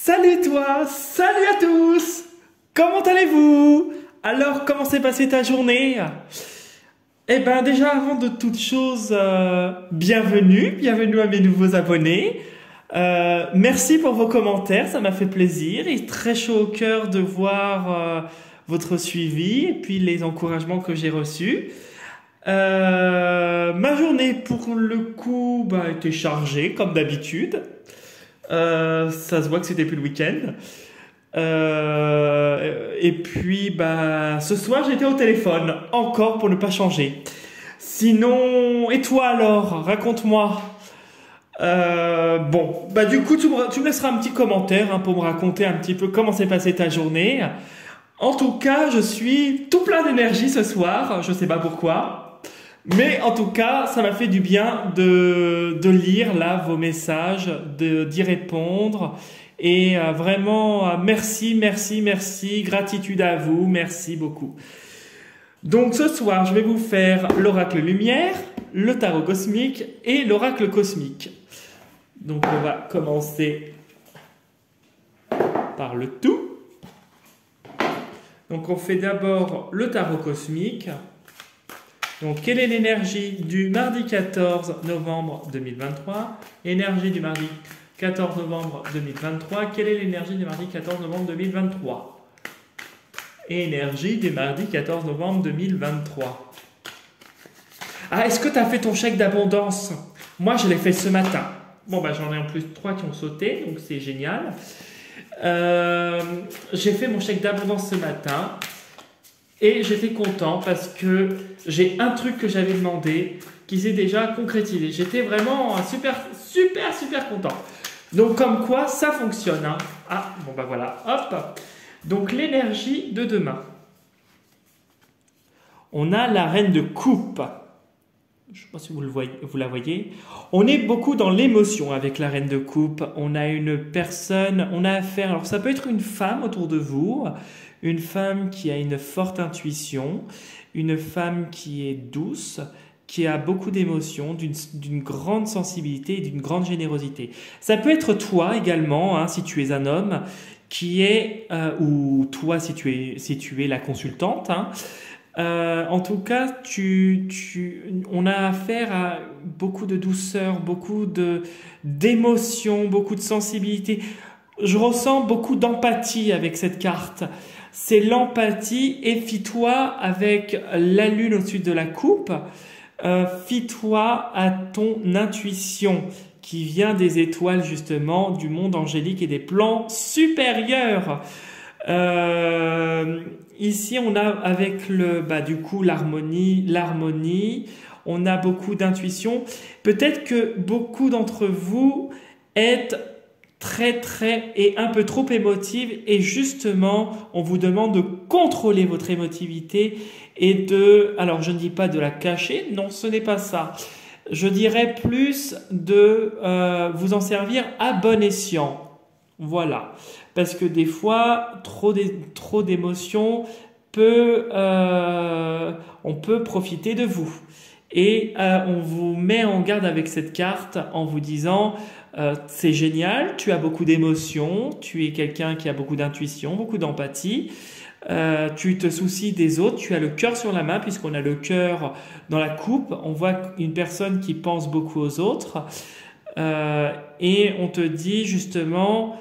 Salut toi, salut à tous. Comment allez-vous? Alors, comment s'est passée ta journée? Eh ben déjà, avant de toute chose, bienvenue à mes nouveaux abonnés. Merci pour vos commentaires, ça m'a fait plaisir et très chaud au cœur de voir votre suivi et puis les encouragements que j'ai reçus. Ma journée pour le coup était chargée comme d'habitude. Ça se voit que c'était plus le week-end. Et puis ce soir j'étais au téléphone encore pour ne pas changer. Sinon, et toi alors, raconte-moi. Du coup tu me laisseras un petit commentaire pour me raconter un petit peu comment s'est passée ta journée. En tout cas, je suis tout plein d'énergie ce soir. Je sais pas pourquoi. Mais en tout cas, ça m'a fait du bien de lire là vos messages, d'y répondre. Et vraiment, merci, gratitude à vous, merci beaucoup. Donc ce soir, je vais vous faire l'oracle lumière, le tarot cosmique et l'oracle cosmique. Donc on va commencer par le tout. Donc on fait d'abord le tarot cosmique. Donc, quelle est l'énergie du mardi 14 novembre 2023? Énergie du mardi 14 novembre 2023. Quelle est l'énergie du mardi 14 novembre 2023? Énergie du mardi 14 novembre 2023. Ah, est-ce que tu as fait ton chèque d'abondance? Moi, je l'ai fait ce matin. Bon, j'en ai en plus 3 qui ont sauté, donc c'est génial. J'ai fait mon chèque d'abondance ce matin. Et j'étais content parce que j'ai un truc que j'avais demandé qui s'est déjà concrétisé. J'étais vraiment super content. Donc comme quoi ça fonctionne. Ah, voilà, hop. Donc l'énergie de demain. On a la reine de coupe. Je ne sais pas si vous la voyez. On est beaucoup dans l'émotion avec la reine de coupe. On a une personne, on a affaire. Alors ça peut être une femme autour de vous. Une femme qui a une forte intuition, une femme qui est douce, qui a beaucoup d'émotions, d'une grande sensibilité et d'une grande générosité. Ça peut être toi également, si tu es un homme, qui est, ou toi si tu es la consultante. En tout cas, on a affaire à beaucoup de douceur, beaucoup d'émotions, beaucoup de sensibilité. Je ressens beaucoup d'empathie avec cette carte. C'est l'empathie et fie-toi avec la lune au-dessus de la coupe. Fie-toi à ton intuition qui vient des étoiles justement, du monde angélique et des plans supérieurs. Ici, on a avec l'harmonie. On a beaucoup d'intuition. Peut-être que beaucoup d'entre vous êtes très et un peu trop émotive et justement on vous demande de contrôler votre émotivité et alors je ne dis pas de la cacher, non ce n'est pas ça, je dirais plus de vous en servir à bon escient, voilà, parce que des fois trop d'émotions on peut profiter de vous et on vous met en garde avec cette carte en vous disant c'est génial, tu as beaucoup d'émotions, tu es quelqu'un qui a beaucoup d'intuition, beaucoup d'empathie, tu te soucies des autres, tu as le cœur sur la main puisqu'on a le cœur dans la coupe, on voit une personne qui pense beaucoup aux autres et on te dit justement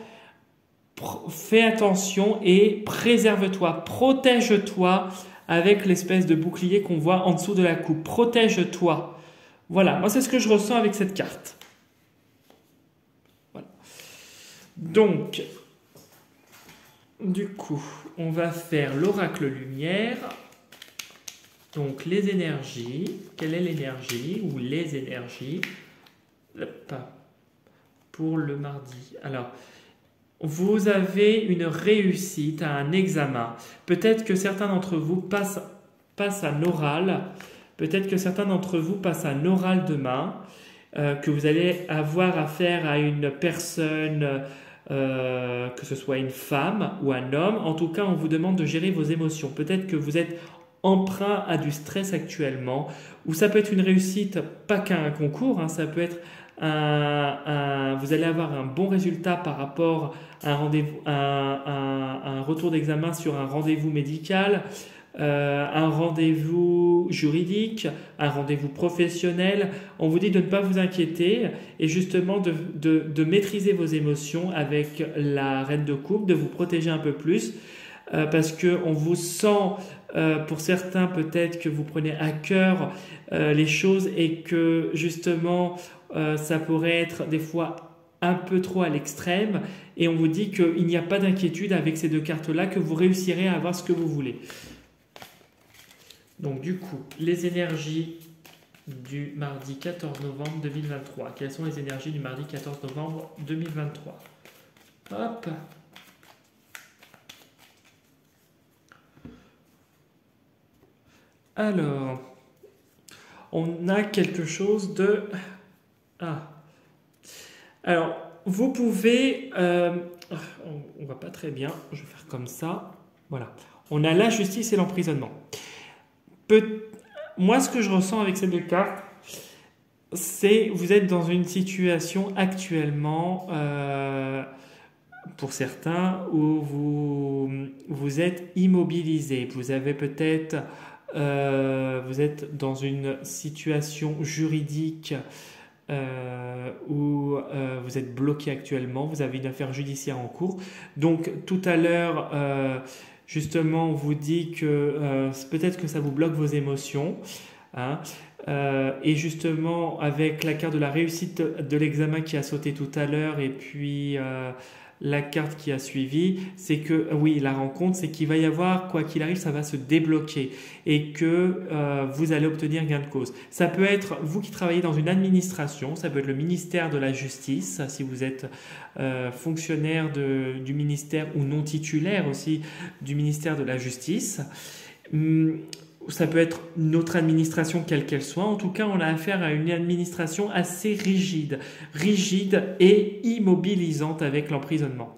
fais attention et préserve-toi, protège-toi avec l'espèce de bouclier qu'on voit en dessous de la coupe, protège-toi. Voilà, moi c'est ce que je ressens avec cette carte. Donc, du coup, on va faire l'oracle lumière. Donc, les énergies. Quelle est l'énergie ou les énergies pour le mardi? Alors, vous avez une réussite à un examen. Peut-être que certains d'entre vous passent un oral. Peut-être que certains d'entre vous passent un oral demain. Que vous allez avoir affaire à une personne, que ce soit une femme ou un homme. En tout cas, on vous demande de gérer vos émotions. Peut-être que vous êtes emprunt à du stress actuellement, ou ça peut être une réussite, pas qu'un concours, ça peut être vous allez avoir un bon résultat par rapport à un rendez-vous, un retour d'examen sur un rendez-vous médical, un rendez-vous juridique, un rendez-vous professionnel. On vous dit de ne pas vous inquiéter et justement de maîtriser vos émotions avec la reine de coupe, de vous protéger un peu plus. Parce qu'on vous sent, pour certains peut-être que vous prenez à cœur les choses et que justement ça pourrait être des fois un peu trop à l'extrême, et on vous dit qu'il n'y a pas d'inquiétude avec ces deux cartes-là, que vous réussirez à avoir ce que vous voulez. Donc du coup, les énergies du mardi 14 novembre 2023. Quelles sont les énergies du mardi 14 novembre 2023? Hop! Alors, on a quelque chose de... Ah. Alors, vous pouvez... on ne voit pas très bien. Je vais faire comme ça. Voilà. On a la justice et l'emprisonnement. Moi, ce que je ressens avec ces deux cartes, c'est vous êtes dans une situation actuellement, pour certains, où vous êtes immobilisé. Vous avez peut-être... vous êtes dans une situation juridique où vous êtes bloqué actuellement, vous avez une affaire judiciaire en cours. Donc tout à l'heure, justement, on vous dit que peut-être que ça vous bloque vos émotions. Hein. Et justement, avec la carte de la réussite de l'examen qui a sauté tout à l'heure et puis... la carte qui a suivi, c'est que, oui, la rencontre, c'est qu'il va y avoir, quoi qu'il arrive, ça va se débloquer et que vous allez obtenir gain de cause. Ça peut être vous qui travaillez dans une administration, ça peut être le ministère de la Justice, si vous êtes fonctionnaire du ministère ou non titulaire aussi du ministère de la Justice. Ça peut être notre administration quelle qu'elle soit. En tout cas, on a affaire à une administration assez rigide et immobilisante avec l'emprisonnement.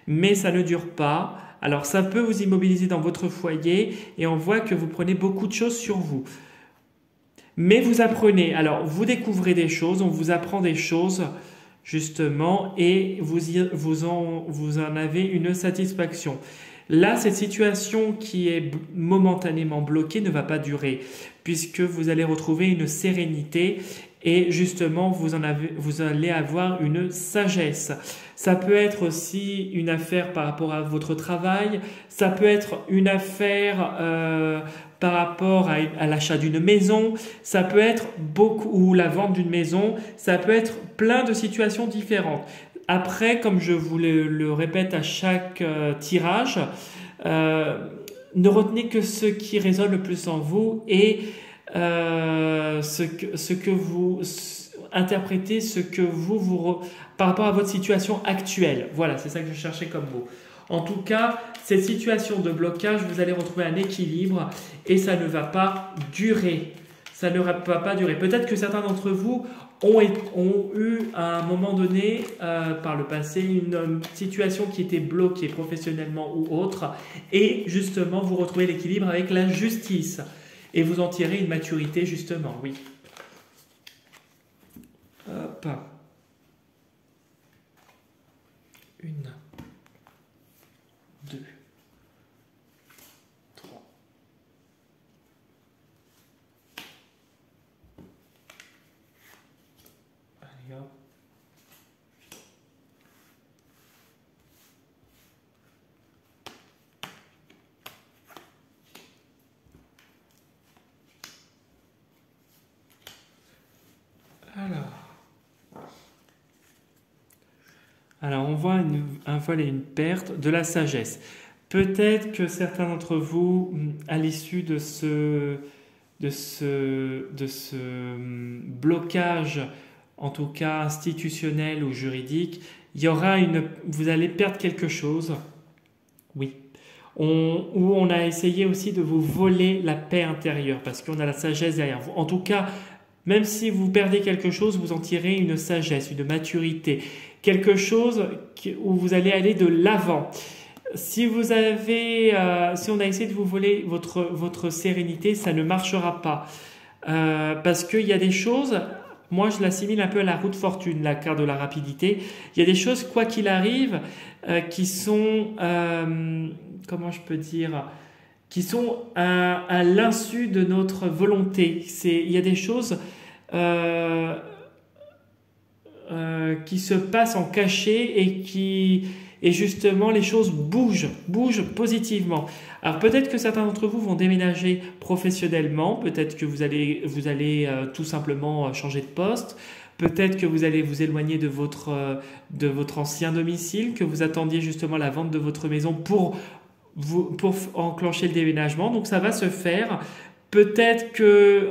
Mais ça ne dure pas. Alors, ça peut vous immobiliser dans votre foyer et on voit que vous prenez beaucoup de choses sur vous. Mais vous apprenez. Alors, vous découvrez des choses, on vous apprend des choses justement et vous en avez une satisfaction. Là, cette situation qui est momentanément bloquée ne va pas durer puisque vous allez retrouver une sérénité et justement vous allez avoir une sagesse. Ça peut être aussi une affaire par rapport à votre travail, ça peut être une affaire par rapport à l'achat d'une maison, ça peut être ou la vente d'une maison, ça peut être plein de situations différentes. Après, comme je vous le répète à chaque tirage, ne retenez que ce qui résonne le plus en vous et ce que vous interprétez, par rapport à votre situation actuelle. Voilà, c'est ça que je cherchais comme mot. En tout cas, cette situation de blocage, vous allez retrouver un équilibre et ça ne va pas durer. Ça ne va pas durer. Peut-être que certains d'entre vous ont eu à un moment donné, par le passé, une situation qui était bloquée professionnellement ou autre, et justement vous retrouvez l'équilibre avec la justice, et vous en tirez une maturité justement, oui. Hop. 1, 2, 3. Allez hop. Alors on voit un vol et une perte de la sagesse. Peut-être que certains d'entre vous, à l'issue de ce blocage, en tout cas institutionnel ou juridique, vous allez perdre quelque chose. Oui. Où on a essayé aussi de vous voler la paix intérieure parce qu'on a la sagesse derrière vous. En tout cas, même si vous perdez quelque chose, vous en tirez une sagesse, une maturité, quelque chose où vous allez aller de l'avant. Si on a essayé de vous voler votre sérénité, ça ne marchera pas. Parce qu'il y a des choses, moi je l'assimile un peu à la roue de fortune, la carte de la rapidité. Il y a des choses, quoi qu'il arrive, qui sont, comment je peux dire, qui sont à l'insu de notre volonté. Il y a des choses qui se passent en cachet et justement les choses bougent positivement. Alors peut-être que certains d'entre vous vont déménager professionnellement, peut-être que vous allez tout simplement changer de poste, peut-être que vous allez vous éloigner de votre ancien domicile, que vous attendiez justement la vente de votre maison pour enclencher le déménagement. Donc ça va se faire. Peut-être que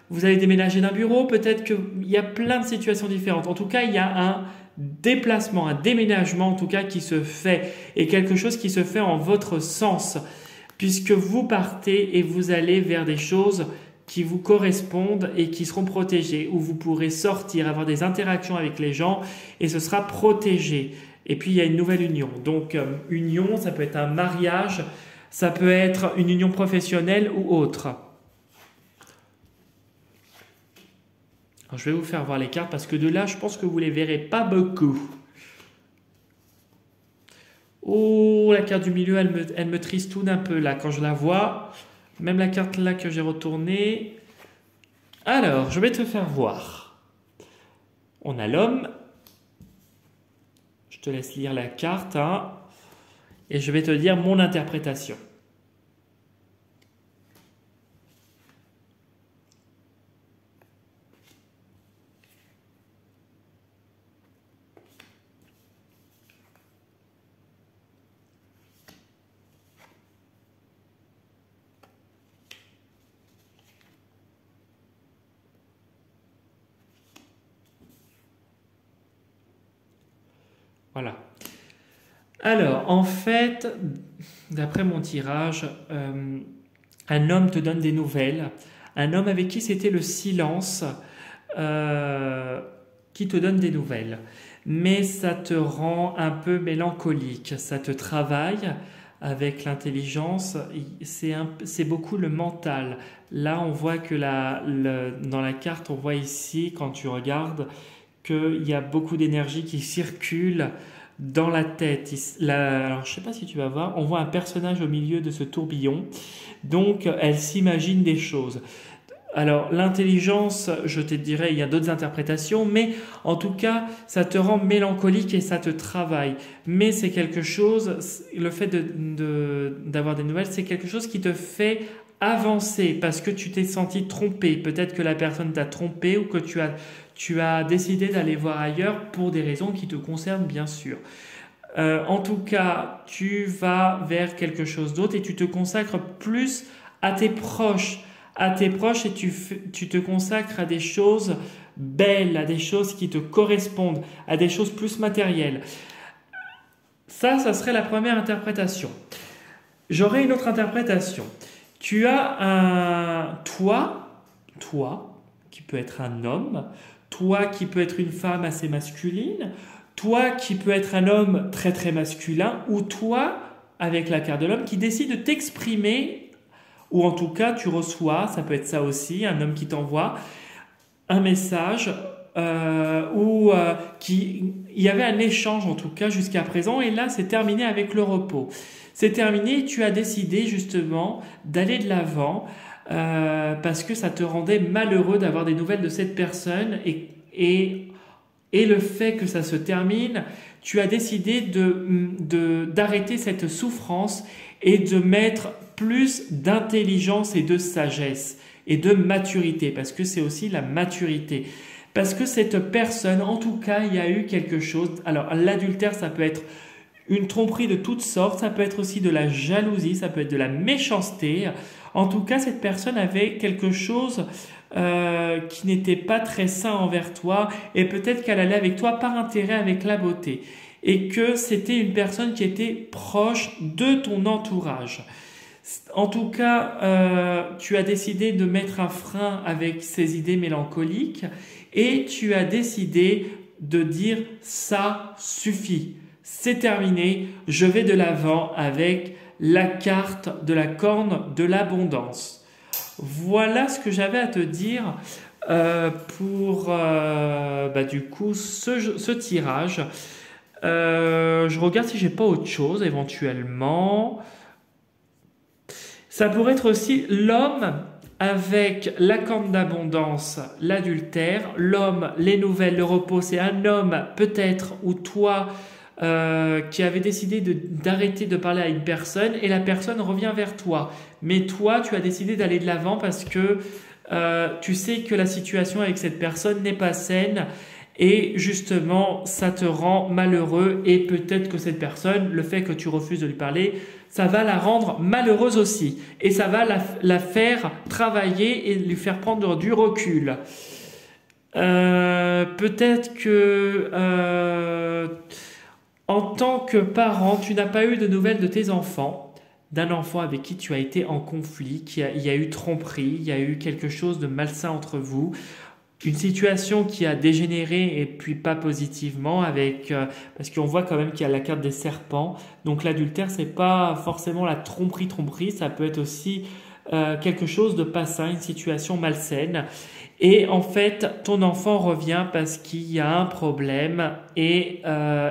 vous allez déménager d'un bureau, peut-être qu'il y a plein de situations différentes. En tout cas, il y a un déplacement, un déménagement en tout cas qui se fait et quelque chose qui se fait en votre sens puisque vous partez et vous allez vers des choses qui vous correspondent et qui seront protégées, où vous pourrez sortir, avoir des interactions avec les gens et ce sera protégé. Et puis il y a une nouvelle union. Donc union, ça peut être un mariage, ça peut être une union professionnelle ou autre. Alors, je vais vous faire voir les cartes parce que de là, je pense que vous ne les verrez pas beaucoup. Oh, la carte du milieu, elle me tristoune un peu là quand je la vois. Même la carte là que j'ai retournée. Alors, je vais te faire voir. On a l'homme. Je te laisse lire la carte. Hein, et je vais te dire mon interprétation. Voilà. Alors, en fait, d'après mon tirage, un homme te donne des nouvelles. Un homme avec qui c'était le silence qui te donne des nouvelles. Mais ça te rend un peu mélancolique. Ça te travaille avec l'intelligence. C'est beaucoup le mental. Là, on voit que dans la carte, on voit ici, quand tu regardes, qu'il y a beaucoup d'énergie qui circule dans la tête. Alors, je ne sais pas si tu vas voir, on voit un personnage au milieu de ce tourbillon. Donc, elle s'imagine des choses. Alors, l'intelligence, je te dirais, il y a d'autres interprétations, mais en tout cas, ça te rend mélancolique et ça te travaille. Mais c'est quelque chose, le fait d'avoir des nouvelles, c'est quelque chose qui te fait avancer parce que tu t'es senti trompé. Peut-être que la personne t'a trompé ou que tu as décidé d'aller voir ailleurs pour des raisons qui te concernent bien sûr. En tout cas, tu vas vers quelque chose d'autre et tu te consacres plus à tes proches. Et tu te consacres à des choses belles, à des choses qui te correspondent, à des choses plus matérielles. Ça serait la première interprétation. J'aurais une autre interprétation. Tu as toi, qui peut être un homme, toi qui peut être une femme assez masculine, toi qui peut être un homme très très masculin, ou toi, avec la carte de l'homme, qui décide de t'exprimer, ou en tout cas tu reçois, ça peut être ça aussi, un homme qui t'envoie un message, il y avait un échange en tout cas jusqu'à présent, et là c'est terminé avec le repos. C'est terminé, tu as décidé justement d'aller de l'avant parce que ça te rendait malheureux d'avoir des nouvelles de cette personne et le fait que ça se termine, tu as décidé d'arrêter cette souffrance et de mettre plus d'intelligence et de sagesse et de maturité, parce que c'est aussi la maturité. Parce que cette personne, en tout cas, il y a eu quelque chose. Alors, l'adultère, ça peut être une tromperie de toutes sortes, ça peut être aussi de la jalousie, ça peut être de la méchanceté. En tout cas, cette personne avait quelque chose qui n'était pas très sain envers toi, et peut-être qu'elle allait avec toi par intérêt, avec la beauté, et que c'était une personne qui était proche de ton entourage. En tout cas, tu as décidé de mettre un frein avec ces idées mélancoliques, et tu as décidé de dire ça suffit. C'est terminé, je vais de l'avant avec la carte de la corne de l'abondance. Voilà ce que j'avais à te dire pour du coup ce tirage. Je regarde si j'ai pas autre chose éventuellement. Ça pourrait être aussi l'homme avec la corne d'abondance, l'adultère. L'homme, les nouvelles, le repos, c'est un homme peut-être ou toi qui avait décidé d'arrêter de parler à une personne et la personne revient vers toi. Mais toi, tu as décidé d'aller de l'avant parce que tu sais que la situation avec cette personne n'est pas saine et justement, ça te rend malheureux et peut-être que cette personne, le fait que tu refuses de lui parler, ça va la rendre malheureuse aussi et ça va la faire travailler et lui faire prendre du recul. Peut-être que en tant que parent, tu n'as pas eu de nouvelles de tes enfants, d'un enfant avec qui tu as été en conflit, il y a eu tromperie, il y a eu quelque chose de malsain entre vous, une situation qui a dégénéré et puis pas positivement avec parce qu'on voit quand même qu'il y a la carte des serpents. Donc l'adultère, c'est pas forcément la tromperie, ça peut être aussi quelque chose de pas sain, une situation malsaine. Et en fait, ton enfant revient parce qu'il y a un problème et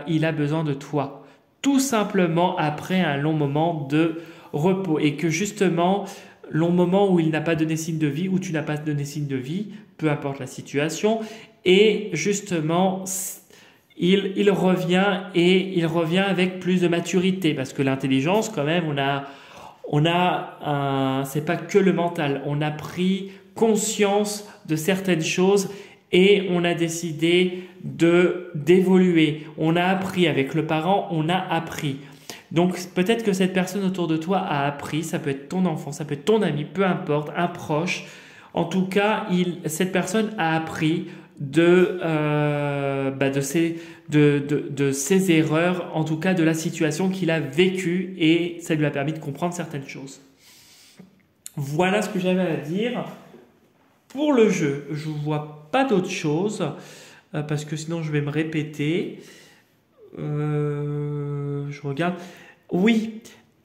il a besoin de toi. Tout simplement après un long moment de repos. Et que justement, long moment où il n'a pas donné signe de vie, où tu n'as pas donné signe de vie, peu importe la situation. Et justement, il revient et il revient avec plus de maturité. Parce que l'intelligence, quand même, c'est pas que le mental. On a pris conscience de certaines choses et on a décidé d'évoluer. On a appris avec le parent, on a appris. Donc peut-être que cette personne autour de toi a appris, ça peut être ton enfant, ça peut être ton ami, peu importe, un proche. En tout cas, cette personne a appris de ses erreurs, en tout cas de la situation qu'il a vécue et ça lui a permis de comprendre certaines choses. Voilà ce que j'avais à dire. Pour le jeu, je ne vois pas d'autre chose parce que sinon je vais me répéter. Je regarde. Oui,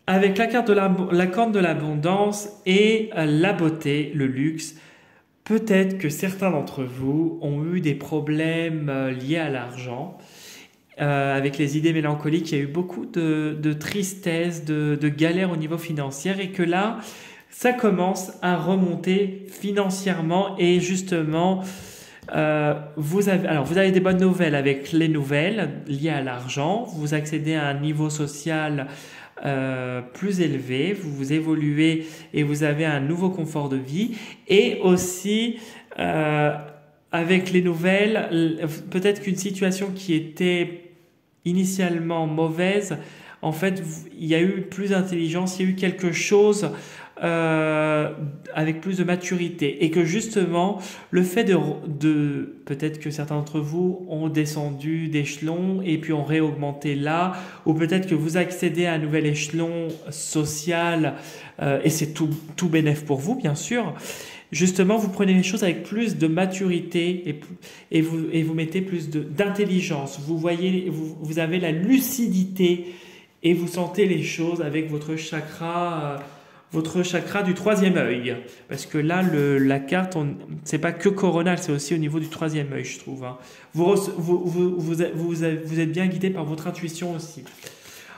avec la carte de la corne de l'abondance et la beauté, le luxe, peut-être que certains d'entre vous ont eu des problèmes liés à l'argent. Avec les idées mélancoliques, il y a eu beaucoup de tristesse, de galères au niveau financier et que là, ça commence à remonter financièrement et justement, vous avez des bonnes nouvelles avec les nouvelles liées à l'argent, vous accédez à un niveau social plus élevé, vous évoluez et vous avez un nouveau confort de vie et aussi avec les nouvelles, peut-être qu'une situation qui était initialement mauvaise, en fait, il y a eu plus d'intelligence, il y a eu quelque chose avec plus de maturité et que justement le fait peut-être que certains d'entre vous ont descendu d'échelon et puis ont réaugmenté là ou peut-être que vous accédez à un nouvel échelon social et c'est tout bénef pour vous bien sûr. Justement, vous prenez les choses avec plus de maturité et vous mettez plus d'intelligence. Vous voyez, vous avez la lucidité et vous sentez les choses avec votre chakra du troisième œil. Parce que là, la carte, c'est pas que coronal, c'est aussi au niveau du troisième œil, je trouve. Hein. Vous êtes bien guidé par votre intuition aussi.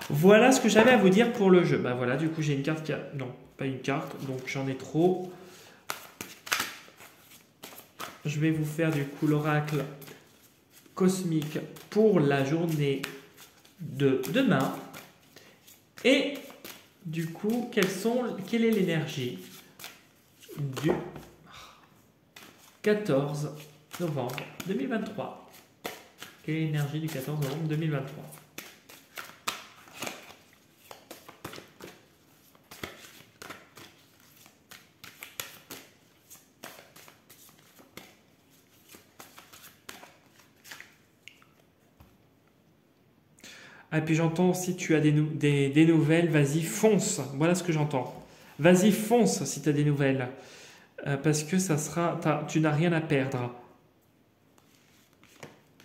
Voilà ce que j'avais à vous dire pour le jeu. Voilà, du coup, j'ai une carte non, pas une carte, donc j'en ai trop. Je vais vous faire du coup l'oracle cosmique pour la journée de demain. Et du coup, quelle est l'énergie du 14 novembre 2023 ? Quelle est l'énergie du 14 novembre 2023 ? Et puis j'entends, si tu as des nouvelles, vas-y, fonce. Voilà ce que j'entends. Vas-y, fonce si tu as des nouvelles. Parce que tu n'as rien à perdre.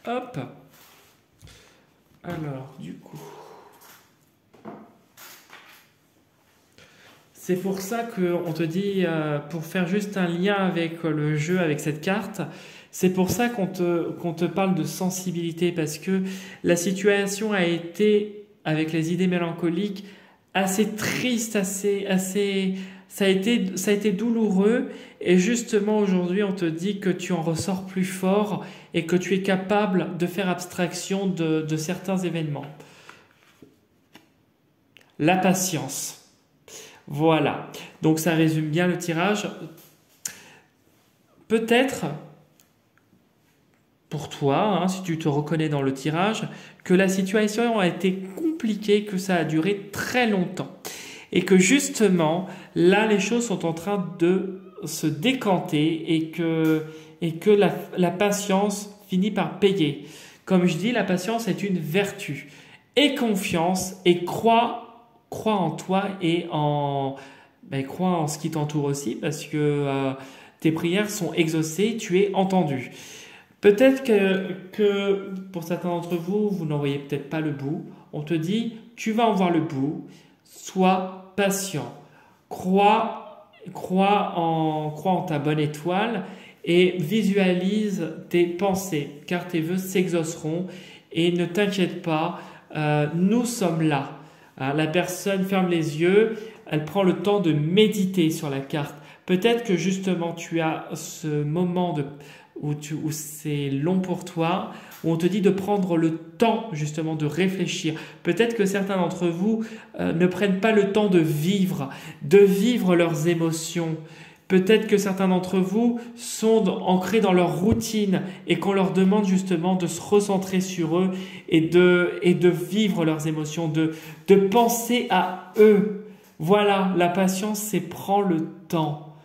Hop. Alors, du coup. C'est pour ça qu'on te dit, pour faire juste un lien avec le jeu, avec cette carte, c'est pour ça qu'on te parle de sensibilité, parce que la situation a été, avec les idées mélancoliques, assez triste, ça a été douloureux, et justement aujourd'hui on te dit que tu en ressors plus fort et que tu es capable de faire abstraction de certains événements. La patience. Voilà, donc ça résume bien le tirage. Peut-être, pour toi, hein, si tu te reconnais dans le tirage, que la situation a été compliquée, que ça a duré très longtemps. Et que justement, là, les choses sont en train de se décanter et que la patience finit par payer. Comme je dis, la patience est une vertu. Aie confiance et crois en toi et crois en ce qui t'entoure aussi, parce que tes prières sont exaucées, tu es entendu. Peut-être que pour certains d'entre vous, vous n'en voyez peut-être pas le bout. On te dit, tu vas en voir le bout, sois patient, crois en ta bonne étoile et visualise tes pensées, car tes vœux s'exauceront et ne t'inquiète pas, nous sommes là. La personne ferme les yeux, elle prend le temps de méditer sur la carte. Peut-être que justement tu as ce moment où c'est long pour toi, où on te dit de prendre le temps justement de réfléchir. Peut-être que certains d'entre vous ne prennent pas le temps de vivre leurs émotions. Peut-être que certains d'entre vous sont ancrés dans leur routine et qu'on leur demande justement de se recentrer sur eux et de vivre leurs émotions, de penser à eux. Voilà, la patience, c'est prends le temps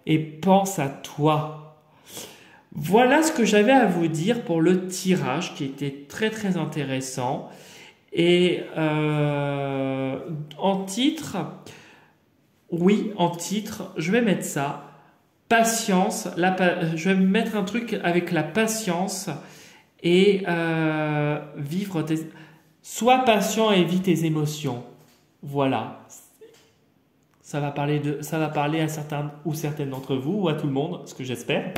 et pense à toi. Voilà ce que j'avais à vous dire pour le tirage qui était très très intéressant. Et en titre... Oui, en titre, je vais mettre ça. Patience. Je vais mettre un truc avec la patience et vivre Sois patient et vis tes émotions. Voilà. Ça va parler à certains ou certaines d'entre vous ou à tout le monde, ce que j'espère.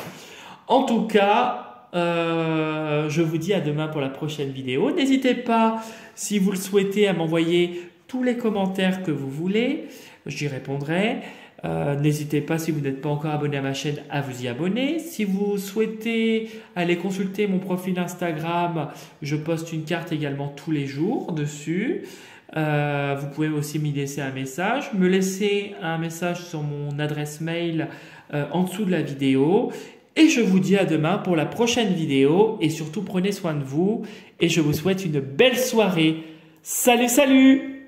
En tout cas, je vous dis à demain pour la prochaine vidéo. N'hésitez pas, si vous le souhaitez, à m'envoyer tous les commentaires que vous voulez. J'y répondrai. N'hésitez pas, si vous n'êtes pas encore abonné à ma chaîne, à vous y abonner. Si vous souhaitez aller consulter mon profil Instagram, je poste une carte également tous les jours dessus. Vous pouvez aussi m'y laisser un message. Me laisser un message sur mon adresse mail en dessous de la vidéo. Et je vous dis à demain pour la prochaine vidéo. Et surtout, prenez soin de vous. Et je vous souhaite une belle soirée. Salut, salut!